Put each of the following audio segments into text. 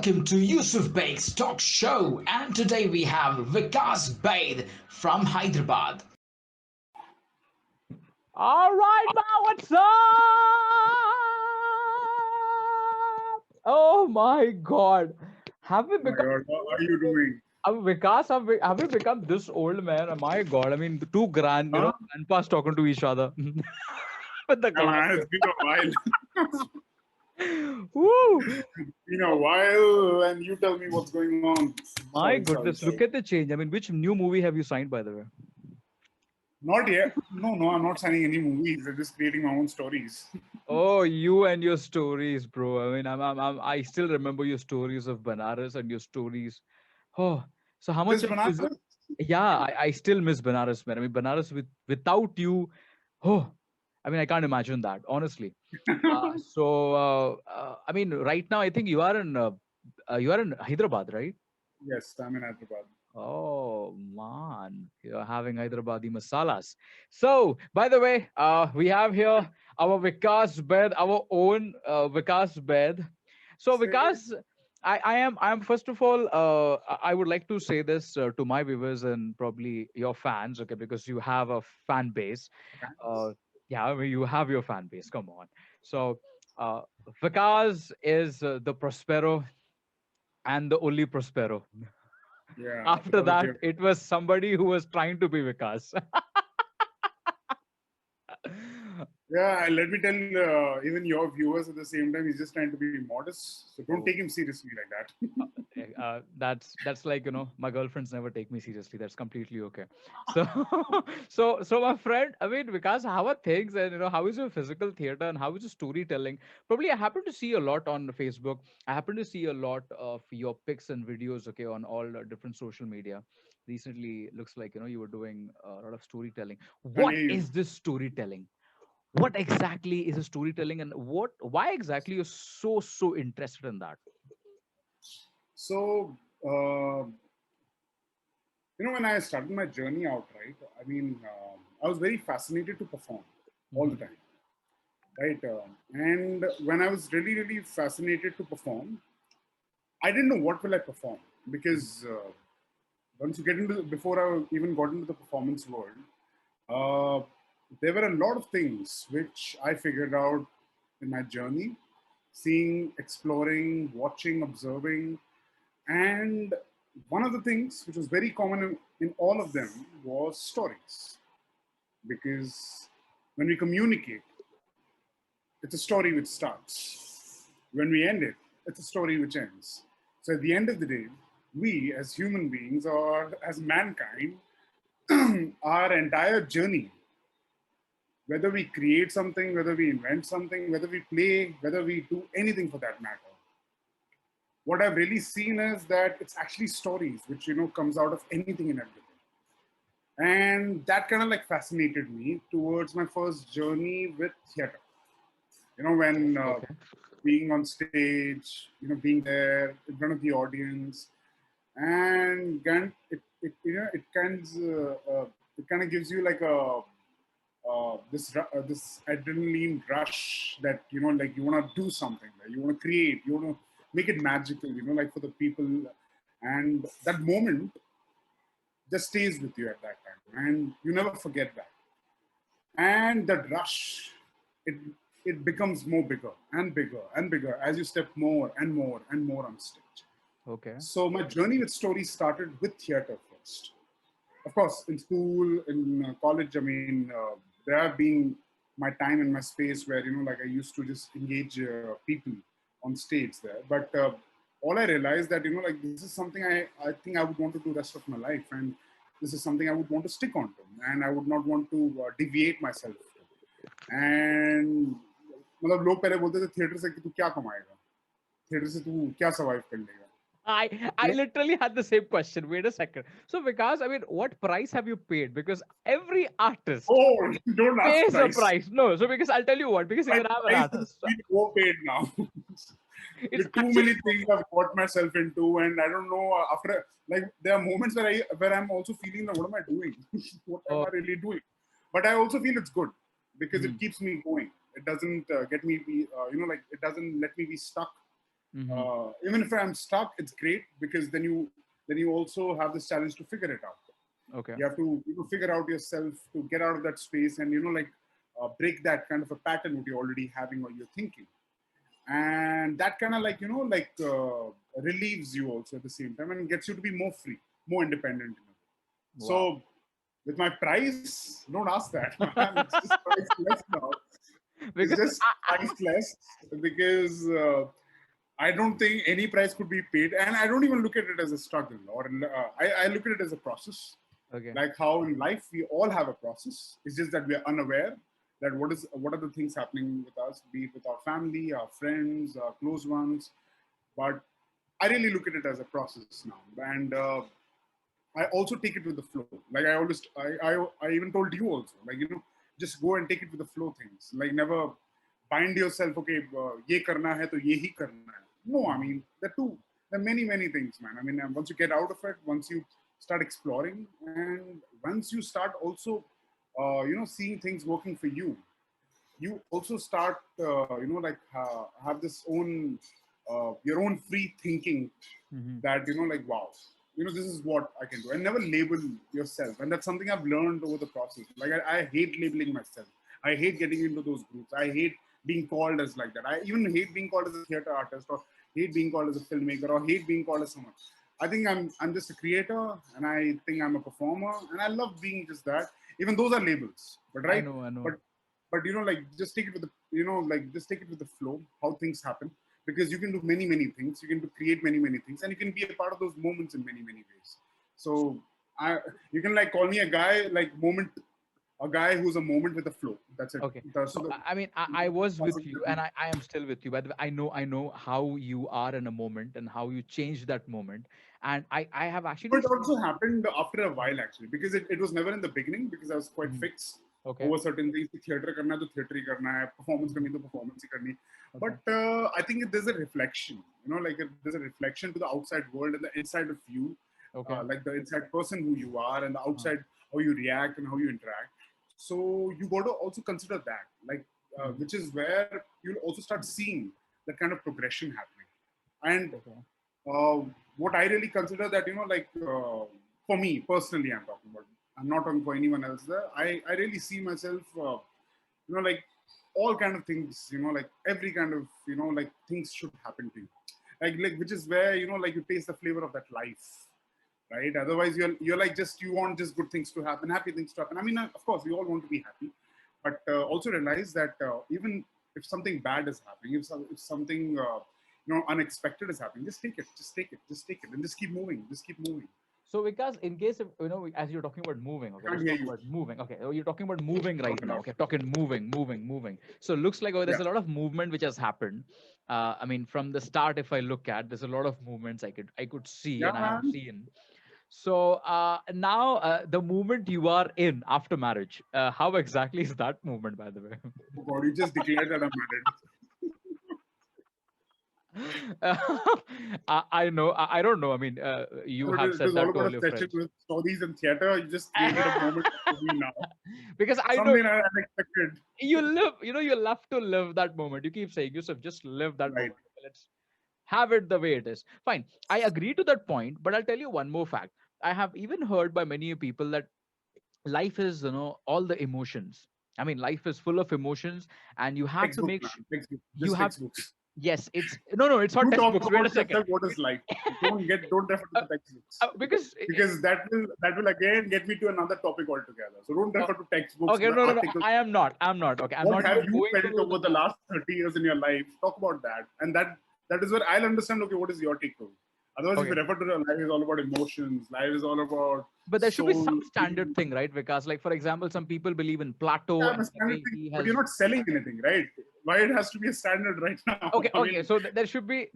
welcome to Yusuf Beg's talk show. And today we have Vikas Baid from Hyderabad. All right, ma, what's up? Oh my God, have we Oh my become? God, how are you doing? Vikas, have we become this old, man? Oh my God, I mean, the two Huh? grandpas talking to each other with the Yeah, man, it's glasses. been a while. Woo! It's been a while, and you tell me what's going on. My Sorry. goodness, look at the change. I mean, which new movie have you signed, by the way? Not yet. No, I'm not signing any movies. I'm just creating my own stories. Oh, you and your stories, bro. I mean, I still remember your stories of Banaras and your stories. Oh, so how much This of banana? is it? Yeah, I still miss Banaras, man. I mean, Banaras without you, oh, I mean, I can't imagine that, honestly. I mean, right now, I think you are in Hyderabad, right? Yes, I'm in Hyderabad. Oh man, you're having Hyderabadi masalas. So, by the way, we have here our Vikas bed, our own Vikas bed. So, Say, Vikas, I am first of all, I would like to say this to my viewers and probably your fans, okay, because you have a fan base. Uh, yeah, I mean, you have your fan base. Come on. So, uh, Vikas is the Prospero and the only Prospero. yeah, After quality that, of. it was somebody who was trying to be Vikas. Yeah, and let me tell even your viewers at the same time, he's just trying to be modest. So don't take Oh, him seriously like that. that's like my girlfriends never take me seriously. That's completely okay. So, so my friend, I mean, Vikas, how are things, and how is your physical theater and how is your storytelling? Probably, I happen to see a lot on Facebook. I happen to see a lot of your pics and videos, okay, on all different social media. Recently, looks like you were doing a lot of storytelling. Can't What hear you. is this storytelling? What exactly is a storytelling, and why exactly you're so interested in that? So, uh, when I started my journey out, right, I mean, I was very fascinated to perform all the Mhm. time, right? And when I was really fascinated to perform, I didn't know what will I perform because once you get into before I even got into the performance world, uh, there were a lot of things which I figured out in my journey, seeing, exploring, watching, observing, and one of the things which was very common in all of them was stories. Because when we communicate, it's a story which starts. When we end it, it's a story which ends. So at the end of the day, we as human beings or as mankind, our entire journey, whether we create something, whether we invent something, whether we play, whether we do anything for that matter, what I've really seen is that it's actually stories which comes out of anything and everything. And that kind of like fascinated me towards my first journey with theater. When Okay. being on stage, being there in front of the audience, and it kind of gives you like a this adrenaline rush that like you want to do something, like you want to create, you want to make it magical, like for the people, and that moment just stays with you at that time, and you never forget that. And that rush, it it becomes more bigger and bigger and bigger as you step more and more and more on stage. Okay. So my journey with stories started with theater first. Of course, in school, in college, I mean, there have been my time and my space where like I used to just engage people on stage there. But all I realized that like this is something I think I would want to do rest of my life, and this is something I would want to stick on to, and I would not want to deviate myself to. And मतलब लोग पहले बोलते थे theatre से कि तू क्या कमाएगा, थिएटर से तू क्या सर्वाइव कर लेगा. I literally had the same question. Wait a second. So, because I mean, what price have you paid? Because every artist Oh, don't ask pays a price. price. No, so because I'll tell you what. Because My even I'm an price is artist, been overpaid now. it's With too actually many things I've got myself into, and I don't know. After like there are moments where I'm also feeling that what am I doing? What am oh, I really doing? But I also feel it's good because it mhm. keeps me going. It doesn't get me be like it doesn't let me be stuck. Mm-hmm. Even if I'm stuck, it's great because then you also have this challenge to figure it out. Okay. You have to figure out yourself to get out of that space and like break that kind of a pattern what you're already having or you're thinking, and that kind of like relieves you also at the same time and gets you to be more free, more independent. Wow. So with my price, don't ask that, man. It's just priceless now. It's Because just priceless because I don't think any price could be paid, and I don't even look at it as a struggle, or I look at it as a process. okay. Like how in life we all have a process. It's just that we are unaware that what are the things happening with us, be it with our family, our friends, our close ones. But I really look at it as a process now, and I also take it with the flow. Like I always, I even told you also, like just go and take it with the flow things. Like never bind yourself. Okay, ye karna hai to ye hi karna hai. No, I mean there are many things, man. I mean, once you get out of it, once you start exploring, and once you start also, seeing things working for you also start, like have this own, your own free thinking Mm-hmm. that like wow, this is what I can do, and never label yourself. And that's something I've learned over the process. Like I hate labeling myself. I hate getting into those groups. I hate being called as like that. I even hate being called as a theater artist, or hate being called as a filmmaker, or hate being called as someone. I think I'm just a creator, and I think I'm a performer, and I love being just that. Even those are labels, but I right, know. I know. but like just take it with the like just take it with the flow, how things happen, because you can do many things. You can create many things, and you can be a part of those moments in many ways. So I you can like call me a guy like moment, a guy who's a moment with a flow. That's it. Okay. So So I mean, I was with you, and I am still with you. By the way, I know how you are in a moment and how you change that moment, and I have actually But it seen. also happened after a while actually, because it was never in the beginning, because I was quite Mhm. fixed Okay. over certain things. Theater karna hai to theater hi karna hai, performance karni to performance hi karni. Okay. But I think there's a reflection, like there's a reflection to the outside world and the inside of you, Okay. like the inside person who you are and the Uh, outside how you react and how you interact. So you got to also consider that, like mhm. which is where you'll also start seeing that kind of progression happening. And Okay. uh, what I really consider that, like for me personally, I'm talking about. I'm not talking for anyone else. There, I really see myself, like all kind of things, like every kind of, like things should happen to you, like which is where like you taste the flavor of that life, right? Otherwise, you're like just you want just good things to happen, happy things to happen. I mean, of course, we all want to be happy, but also realize that even if something bad is happening, if something unexpected is happening, just take it, and just keep moving, So because in case of as you're talking about moving, I okay, can't let's hear talk you. about moving. Okay, oh, you're talking about moving right Talk now. aloud. Okay, talking moving. So looks like Yeah. there's a lot of movement which has happened. I mean, from the start, if I look at, there's a lot of movements I could see Yeah, and I have man. seen. So now the movement you are in after marriage, how exactly is that movement, by the way? Oh God, you just declared that I'm married. I know. I don't know. I mean, you So have it said is all that to about all a your session friends. with stories and theater. You just created a moment for me now. Because I know Something unexpected. you live, you love to live that moment. You keep saying, Yusuf, just live that Right. moment. Let's have it the way it is. Fine. I agree to that point, but I'll tell you one more fact. I have even heard by many people that life is, all the emotions. I mean, life is full of emotions, and you have to Textbook, make man. Textbook. you Just have, textbooks. yes, it's no, it's not You talk textbooks. Wait about a second. yourself. What is life? Don't refer to Uh, the textbooks, because because that will again get me to another topic altogether. So don't uh, refer to textbooks, okay, the no, articles. I am not. I'm not. Okay, I'm What not even have you going felt to over the last 30 years in your life? Talk about that, and that is where I'll understand. Okay, what is your take on? Otherwise, if okay. you refer to the life is all about emotions, life is all about But there should be soul. some standard thing, right? Because, like, for example, some people believe in Plato Yeah, and a the standard way thing, he but you're has. not selling anything, right? Why it has to be a standard right now? Okay, I okay. mean, So there should be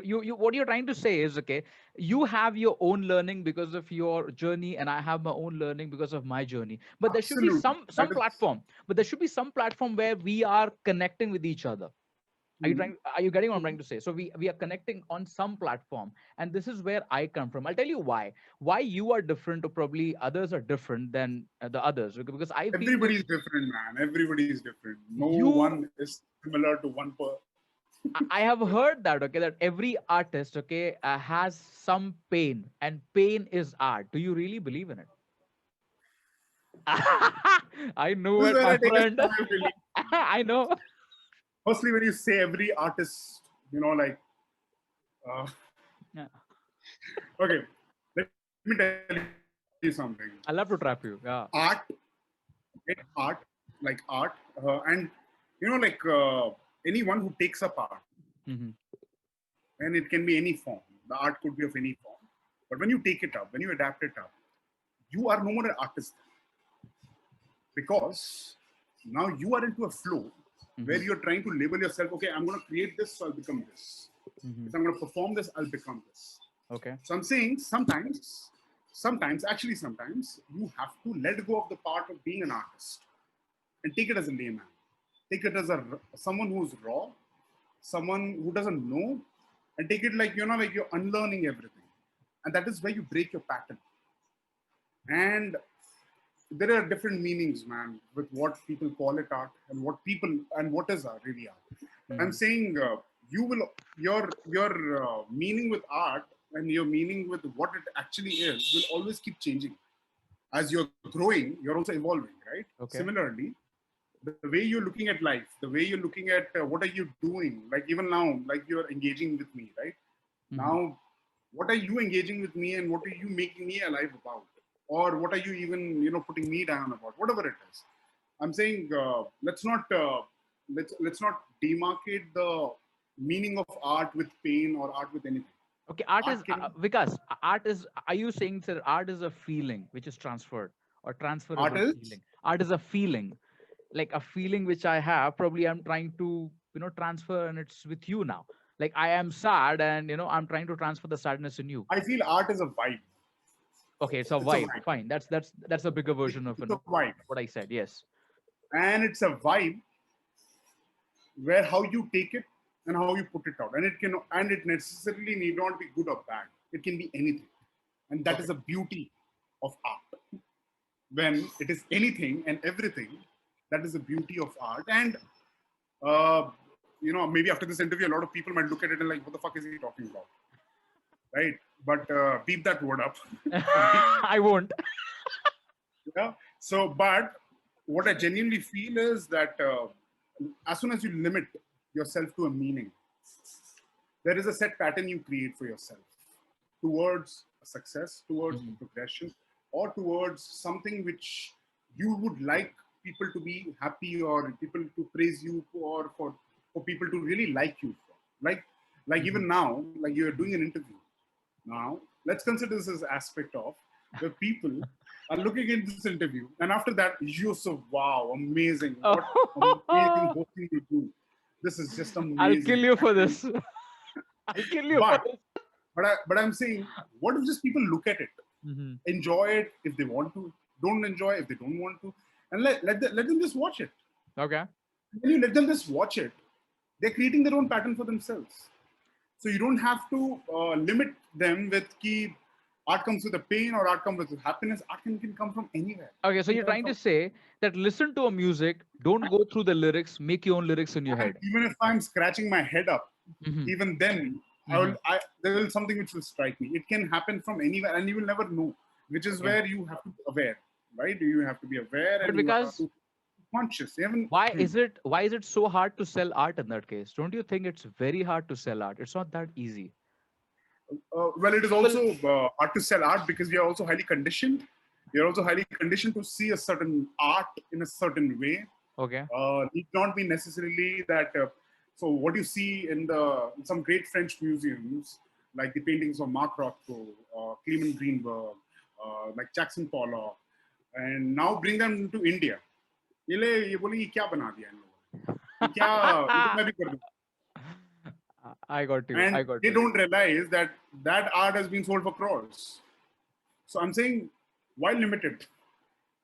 you. What you're trying to say is, okay, you have your own learning because of your journey, and I have my own learning because of my journey. But there should be absolutely. some That is. platform. But there should be some platform where we are connecting with each other. Mhm. Are you getting what I'm trying to say? So we are connecting on some platform, and this is where I come from. I'll tell you why you are different, or probably others are different than the others, because I feel that Everybody is different, man. Everybody is different. No you one is similar to one per. I have heard that, okay, that every artist, okay, has some pain, and pain is art. Do you really believe in it? I knew This is it, where my I take a friend. small relief. I know. Firstly, when you say every artist, like, uh, Yeah. okay, let me tell you something. I love to trap you. Art, Yeah. okay, and anyone who takes up art, Hmm. and it can be any form. The art could be of any form. But when you take it up, when you adapt it up, you are no more an artist because now you are into a flow where Hmm. you're trying to label yourself. Okay, I'm going to create this, so I'll become this. Hmm. If I'm going to perform this, I'll become this. Okay. So I'm saying sometimes you have to let go of the part of being an artist and take it as a layman. Take it as someone who's raw, someone who doesn't know, and take it like like you're unlearning everything, and that is where you break your pattern. And there are different meanings, man, with what people call it art and what is really art. I'm Hmm. saying you will your meaning with art and your meaning with what it actually is will always keep changing. As you're growing, you're also evolving, right? Okay. Similarly, the way you're looking at life, the way you're looking at what are you doing, like even now, like you're engaging with me, right? Hmm. Now, what are you engaging with me and what are you making me alive about? Or what are you even, putting me down about? Whatever it is. I'm saying let's not demarcate the meaning of art with pain or art with anything. Okay. Art Art is can Vikas. Art is. Are you saying that art is a feeling which is transferred or art transferable is feeling? Art is a feeling, like a feeling which I have. Probably I'm trying to transfer, and it's with you now. Like I am sad, and I'm trying to transfer the sadness in you. I feel art is a vibe. Okay, it's a It's a vibe. vibe. Fine. That's a bigger version of It's a vibe. what I said. Yes. And it's a vibe where how you take it and how you put it out. And it necessarily need not be good or bad. It can be anything. And that is Okay. the beauty of art. When it is anything and everything, that is the beauty of art. And maybe after this interview, a lot of people might look at it and like, what the fuck is he talking about? Right? But beep that word up. I won't. Yeah. So, but what I genuinely feel is that as soon as you limit yourself to a meaning, there is a set pattern you create for yourself towards success, towards Mhm. progression, or towards something which you would like people to be happy or people to praise you for people to really like you for. Like Mhm. even now, like you're doing an interview. Now, let's consider this as aspect of where people are looking at this interview, and after that, you're so wow, amazing! What amazing Oh, hosting you do! This is just I'll kill amazing. you for And, this. I'll kill you for but this. I'm saying, what if just people look at it, Mhm. enjoy it if they want to, don't enjoy if they don't want to, and let them just watch it. Okay. When you let them just watch it, they're creating their own pattern for themselves. So you don't have to limit them with key art comes with a pain or art comes with happiness. Art can come from anywhere. Okay, It so can you're come trying to from say that listen to a music, don't go through the lyrics, make your own lyrics in your and head. even if I'm scratching my head up, Hmm. even then Hmm. there will something which will strike me. It can happen from anywhere and you will never know, which is Okay. where you have to be aware, right? You have to be aware But and you have because to be conscious. Even why is it so hard to sell art in that case? Don't you think it's very hard to sell art? It's not that easy. well, it is People. also hard to sell art because we are also highly conditioned. We are also highly conditioned to see a certain art in a certain way. Okay. Need not be necessarily that. So what you see in some great French museums, like the paintings of Marc Rothko, Clement Greenberg, like Jackson Pollock, and now bring them to India. ये बोले ये क्या बना दिया इन लोगों ने? ये क्या ये तो मैं भी कर दूं. I got you. And I got they you. don't realize that that art has been sold for crores. So I'm saying, why limit it?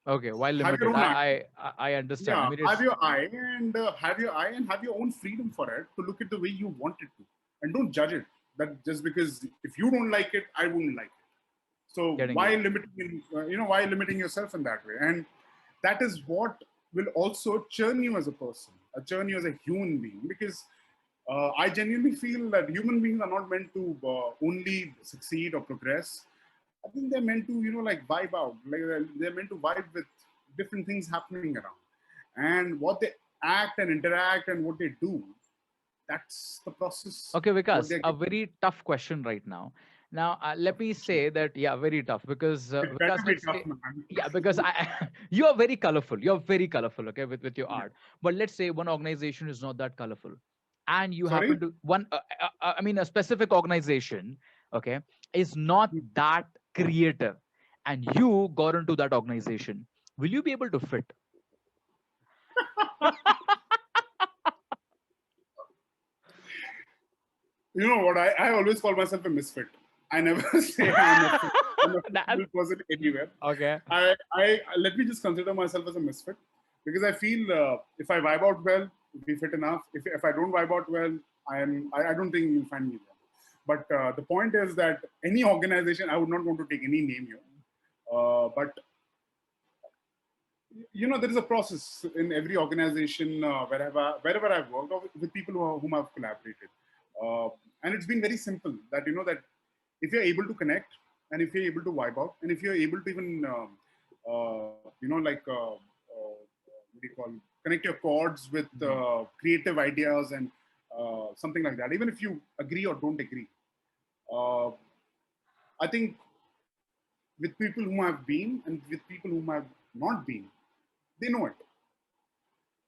Okay. Why Have your limited? own eye. I understand. I Yeah, mean, have it's your eye and have your own freedom for it to look at the way you want it to, and don't judge it. That just because if you don't like it, I wouldn't like it. So getting you. why limiting yourself in that way? And that is what will also churn you as a person, churn you as a human being, because I genuinely feel that human beings are not meant to only succeed or progress. I think they're meant to, like vibe out. Like they're meant to vibe with different things happening around, and what they act and interact and what they do. That's the process. Okay, What Vikas, they're a getting. very tough question right now. Now, let me say that, yeah, very tough because, It better Vikas, be let's tough, say, man. yeah, because you are very colorful. You're very colorful, okay, with your Yeah. art. But let's say one organization is not that colorful, and you Sorry. happen to I mean, a specific organization, okay, is not that creative, and you got into that organization. Will you be able to fit? You know what? I always call myself a misfit. I never say I'm a fit. I'm a That- fitable person anywhere. okay. I let me just consider myself as a misfit because I feel if I vibe out well, we fit enough. If I don't vibe out well, I don't think you'll find me there. But the point is that any organization, I would not want to take any name here. But there is a process in every organization wherever I've worked or with people whom I've collaborated, uh, and it's been very simple that that if you're able to connect and if you're able to vibe out and if you're able to even what do you call, connect your chords with creative ideas and something like that, even if you agree or don't agree, uh, I think with people whom I've been and with people whom I've not been, they know it.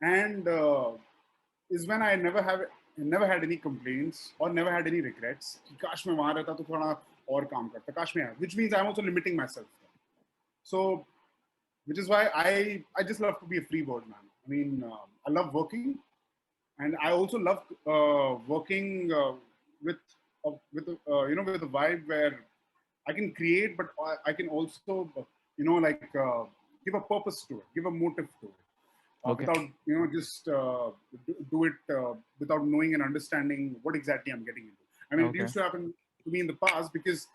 And is when I never had any complaints or never had any regrets कि काश मैं वहां रहता तो थोड़ा और काम करता, काश मैं, which means I'm also limiting myself. So which is why I just love to be a free bird, man. I mean, I love working, and I also love working with with a vibe where I can create, but I can also give a purpose to it, give a motive to it, Okay. without just do it without knowing and understanding what exactly I'm getting into. I mean, it Okay. used to happen to me in the past because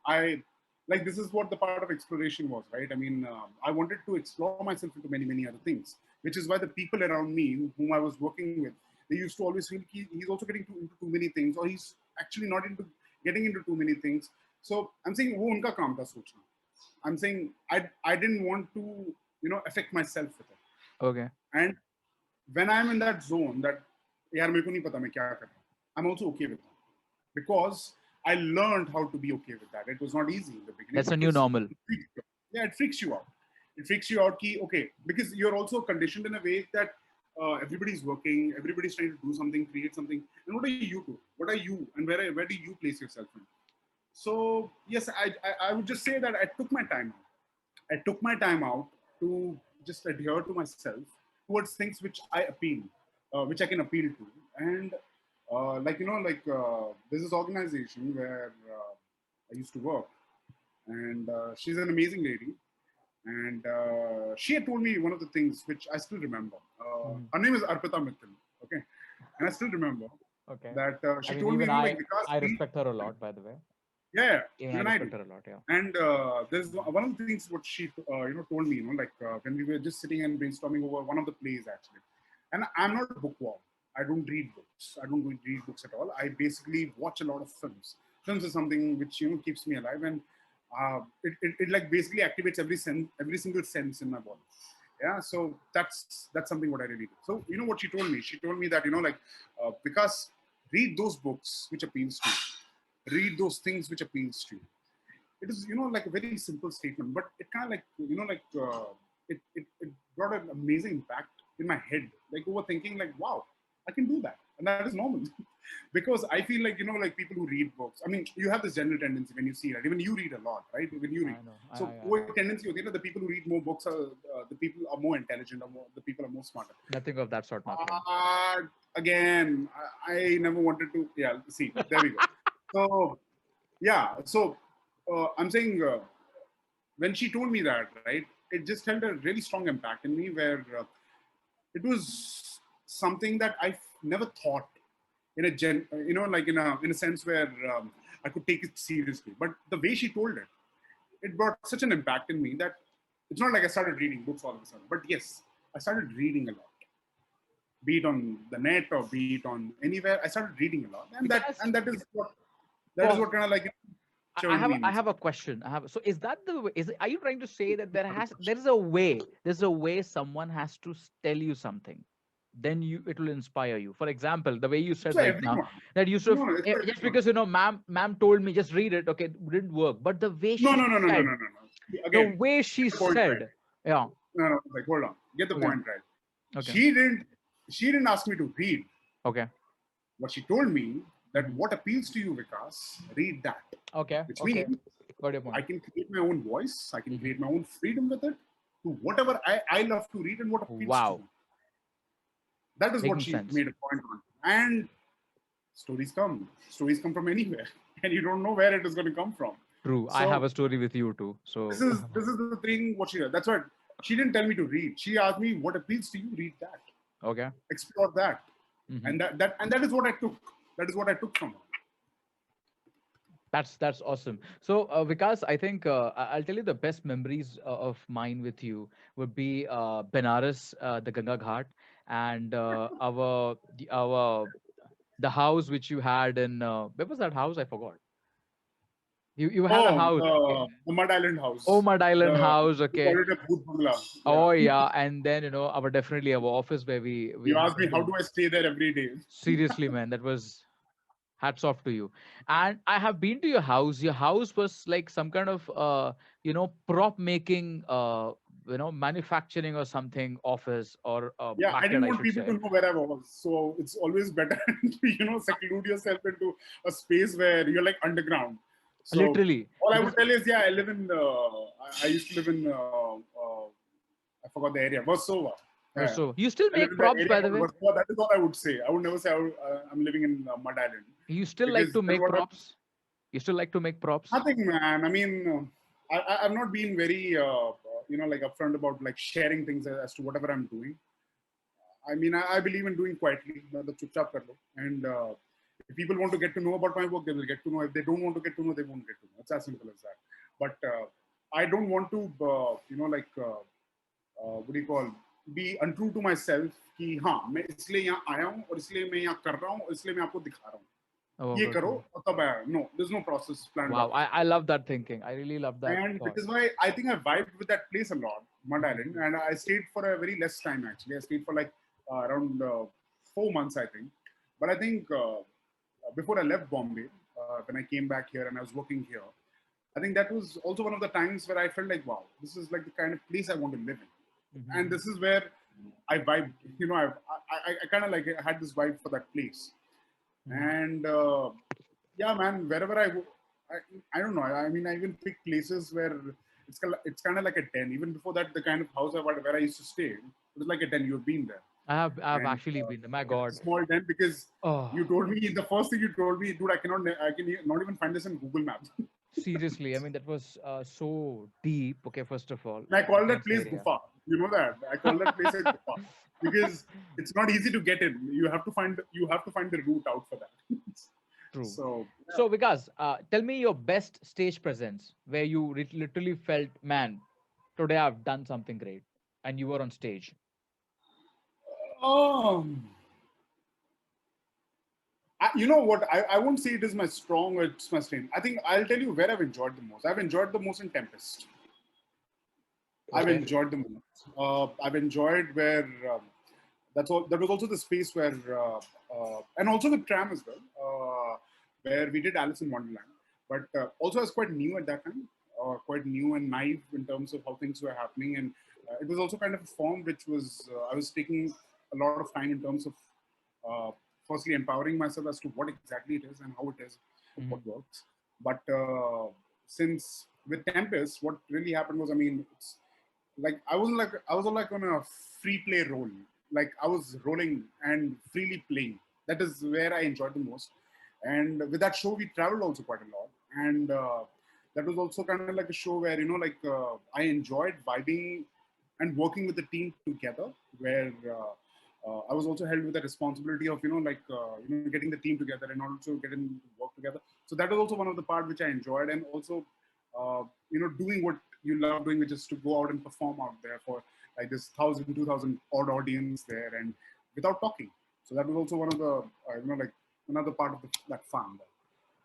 I like this is what the part of exploration was, right? I mean, I wanted to explore myself into many other things, which is why the people around me whom I was working with, they used to always feel he's also getting into too many things, or he's actually not into getting into too many things. So I'm saying wo unka kaam tha sochna. I'm saying I didn't want to affect myself with it. Okay. And when I'm in that zone that yaar मेरे को नहीं पता मैं क्या कर रहा हूँ, I'm also okay with that because I learned how to be okay with that. It was not easy in the beginning That's a new because normal. it freaks you out. It freaks you out ki, okay, because you're also conditioned in a way that everybody's working, everybody's trying to do something, create something. And what are you do? What are you? And where do you place yourself in? So yes, I would just say that I took my time out. I took my time out to just adhere to myself towards things which I appeal, which I can appeal to. And there's this organization where I used to work, and she's an amazing lady. And she had told me one of the things which I still remember. Mhm. Her name is Arpita Mittal, okay? And I still remember Okay. that I she mean, told me, even like, because I respect her a lot, by the way. yeah, Even I even I do. respect her a lot. Yeah. And there's one of the things what she told me, when we were just sitting and brainstorming over one of the plays actually. And I'm not a bookworm. I don't read books. I don't read books at all. I basically watch a lot of films. Films is something which keeps me alive, and it like basically activates every single sense in my body. Yeah, so that's something what I really do. So you know what she told me? She told me that because read those books which appeals to you, read those things which appeals to you. It is like a very simple statement, but it kind of like it brought an amazing impact in my head, like overthinking, like wow, I can do that, and that is normal. Because I feel like like people who read books, I mean, you have this general tendency when you see that, even you read a lot, right? When you read, I know. so I what know. tendency the people who read more books are the people are more intelligent, or the people are more smarter. Nothing of that sort, my friend. Again, I never wanted to, yeah, see, there we go. So yeah, so I'm saying when she told me that, right, it just held a really strong impact in me, where it was something that I never thought in a in a sense where I could take it seriously. But the way she told it, it brought such an impact in me that it's not like I started reading books all of a sudden. But yes, I started reading a lot. be it on the net or be it on anywhere. I started reading a lot, and Because that is for what kind of like I churned have me I inside. have a question. I have so is that the is it, are you trying to say that there's a way someone has to tell you something, then you it will inspire you. For example, the way you It's said for right now everyone. that you No, should no, it's for just everyone. because ma'am told me just read it, okay, it didn't work, but the way No, she no, no, no, no, said no, no, no. See, the again, way get she the point right. said, yeah, No, no, like hold on, get the okay, point right. okay, She didn't. She didn't ask me to read. okay, What she told me that mhm, what appeals to you, Vikas, read that. okay, Which okay, means got your I point. can create my own voice. I can Mhm. create my own freedom with it to whatever I love to read and what appeals to me. Wow, That is what making she sense. made a point on. And stories come. Stories come from anywhere, and you don't know where it is going to come from. True, I have So a story with you too. this So is this is the thing. What she does. That's what she didn't tell me to read. She asked me what appeals to you. Read that. okay. Explore that. Mhm. And that is what I took. That is what I took from her. That's awesome. So, Vikas, I think I'll tell you the best memories of mine with you would be Benares, the Ganga Ghat, and the house which you had in where was that house? I forgot. You had a Oh, house. Okay. the Mud Island house. Omad Island The house. we Okay. call it a Bhoot Bangla. Yeah. Oh yeah, and then our definitely our office where we You had asked me been how to. do I stay there every day. Seriously, man, that was hats off to you. And I have been to your house. Your house was like some kind of prop making manufacturing or something office or Yeah, I market, didn't I want should people say. to know where I was. So it's always better to, seclude yourself into a space where you're like underground. So Literally, all I because would tell is, yeah, I live in, I used to live in, I forgot the area, Versova. Yeah. so you still I live make in the props, area by the called way. Versova. That is all I would say. I would never say I'm living in Mud Island You still like because to then make what props. You still like to make props. nothing, man. I mean, I've not been very, like upfront about like sharing things as to whatever I'm doing. I mean, I believe in doing quietly, the chup kar lo. And if people want to get to know about my work, they will get to know. If they don't want to get to know, they won't get to know. It's as simple as that. But I don't want to, what do you call, be untrue to myself कि हाँ मैं इसलिए यहाँ आया हूँ और इसलिए मैं यहाँ कर रहा हूँ और इसलिए मैं आपको दिखा रहा हूँ Oh, ये got करो you. और तब आया no there's no process planned Wow, out. I love that thinking. I really love that And which thought. is why I think I vibed with that place a lot, Mud Island, Mhm. and I stayed for a very less time actually. I stayed for like around 4 months, I think. But I think before I left Bombay, when I came back here and I was working here, I think that was also one of the times where I felt like, wow, this is like the kind of place I want to live in, and Mhm. this is where I vibed. I kind of like had this vibe for that place, Mhm. and yeah, man, wherever I go, I don't know. I mean, I even pick places where it's kind of like a den. Even before that, the kind of house where I used to stay, it was like a den. You've been there, I've and actually been there. My it's a God. small den because Oh, you told me the first thing you told me, dude, I can not even find this in Google Maps. seriously. I mean, that was so deep. Okay, first of all, And I call that dense place area. Gufa. You know that I call that place a Gufa because it's not easy to get in. You have to find the route out for that. True. So So, Vikas, tell me your best stage presence where you literally felt, man, today I've done something great, and you were on stage. um, you know what? I won't say it is my strong or it's my strength. I think I'll tell you where I've enjoyed the most. I've enjoyed the most in Tempest. I've Okay. enjoyed the most. I've enjoyed where that's all. That was also the space where, and also with Tram as well, where we did Alice in Wonderland. But also, I was quite new at that time, quite new and naive in terms of how things were happening, and it was also kind of a form which was I was taking a lot of time in terms of uh, firstly empowering myself as to what exactly it is and how it is, what Mhm. works. But since with Tempest, what really happened was, I mean, it's like I was like on a free play role. Like I was rolling and freely playing. That is where I enjoyed the most. And with that show, we traveled also quite a lot. And that was also kind of like a show where I enjoyed vibing and working with the team together. Where I was also held with the responsibility of getting the team together and also getting to work together. So that was also one of the part which I enjoyed, and also doing what you love doing, which is to go out and perform out there for like this 1,000, 2,000 odd audience there, and without talking. So that was also one of the like another part of that fun.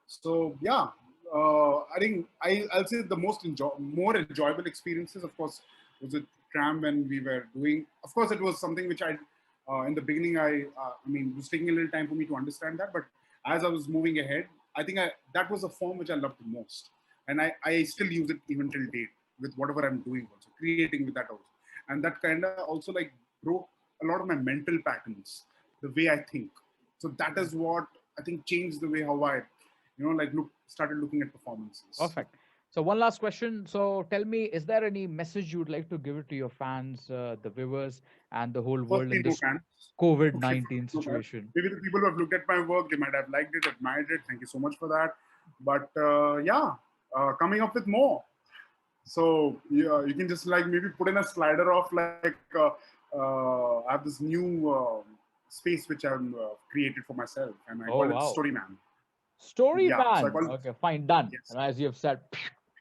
So yeah, I think I'll say the more enjoyable experiences, of course, was it tram when we were doing. Of course, it was something which in the beginning I mean it was taking a little time for me to understand that, but as I was moving ahead, I think that was a form which I loved the most, and I still use it even till date with whatever I'm doing, also creating with that also, and that kind of also like broke a lot of my mental patterns, the way I think. So that is what I think changed the way how I like started looking at performances. Perfect. So one last question. So tell me, is there any message you'd like to give it to your fans, the viewers, and the whole world in Firstly, no this fans. Okay, COVID-19 no fans. situation? Maybe the people who have looked at my work, they might have liked it, admired it. Thank you so much for that. But yeah, coming up with more. So yeah, you can just like maybe put in a slider of like I have this new space which I'm created for myself, and I Oh, call it wow. Storyman. Story Yeah, so I man. call it Okay, fine, done. yes. And as you have said,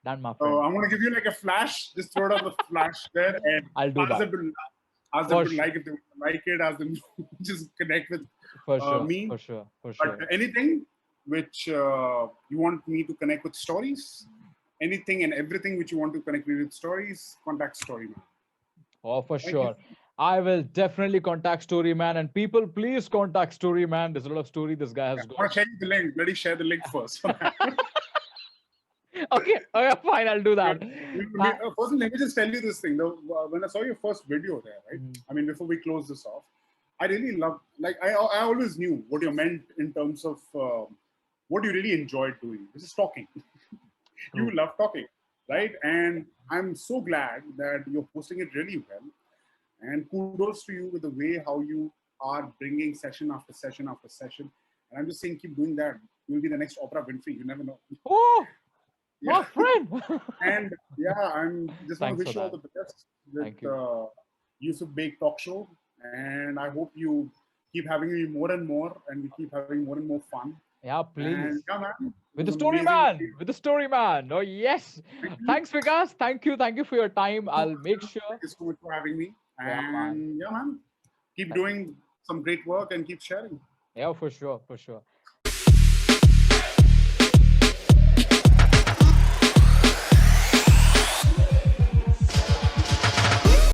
done, my So friend. I'm gonna give you like a flash. Just throw it on the flash there and I'll do ask that them to ask them for to sure, like if they like it. Ask them to just connect with for sure, me. for sure, for But sure. anything which you want me to connect with stories, anything and everything which you want to connect me with stories, contact Storyman. Oh, for Thank you. sure. I will definitely contact Storyman, and people, please contact Storyman. There's a lot of story this guy Yeah, has I'm got. gonna share you the link. Let me share the link first. Okay, okay, fine, I'll do that. First, let me just tell you this thing. When I saw your first video there, right? Mhm. I mean, before we close this off, I really loved. Like, I always knew what you meant in terms of what you really enjoyed doing. This is talking. You True. love talking, Yeah. right? And I'm so glad that you're hosting it really well. And kudos to you with the way how you are bringing session after session after session. And I'm just saying, keep doing that. You'll be the next Oprah Winfrey. You never know. Oh, Yeah. my friend. And yeah, I'm just want to Thanks for wish you all that. the best with Thank you. Yusuf Bake Talk Show. And I hope you keep having me more and more, and we keep having more and more fun. Yeah, And please. yeah, man, it With was the story amazing. man. With the story man. Oh, yes. Thank you. Thanks, Vikas. Thank you. Thank you for your time. Thank you so I'll much, make man. sure. Thank you so much for having me. Yeah, man. And yeah, man, keep Thank you. doing some great work and keep sharing. Yeah, for sure. For sure.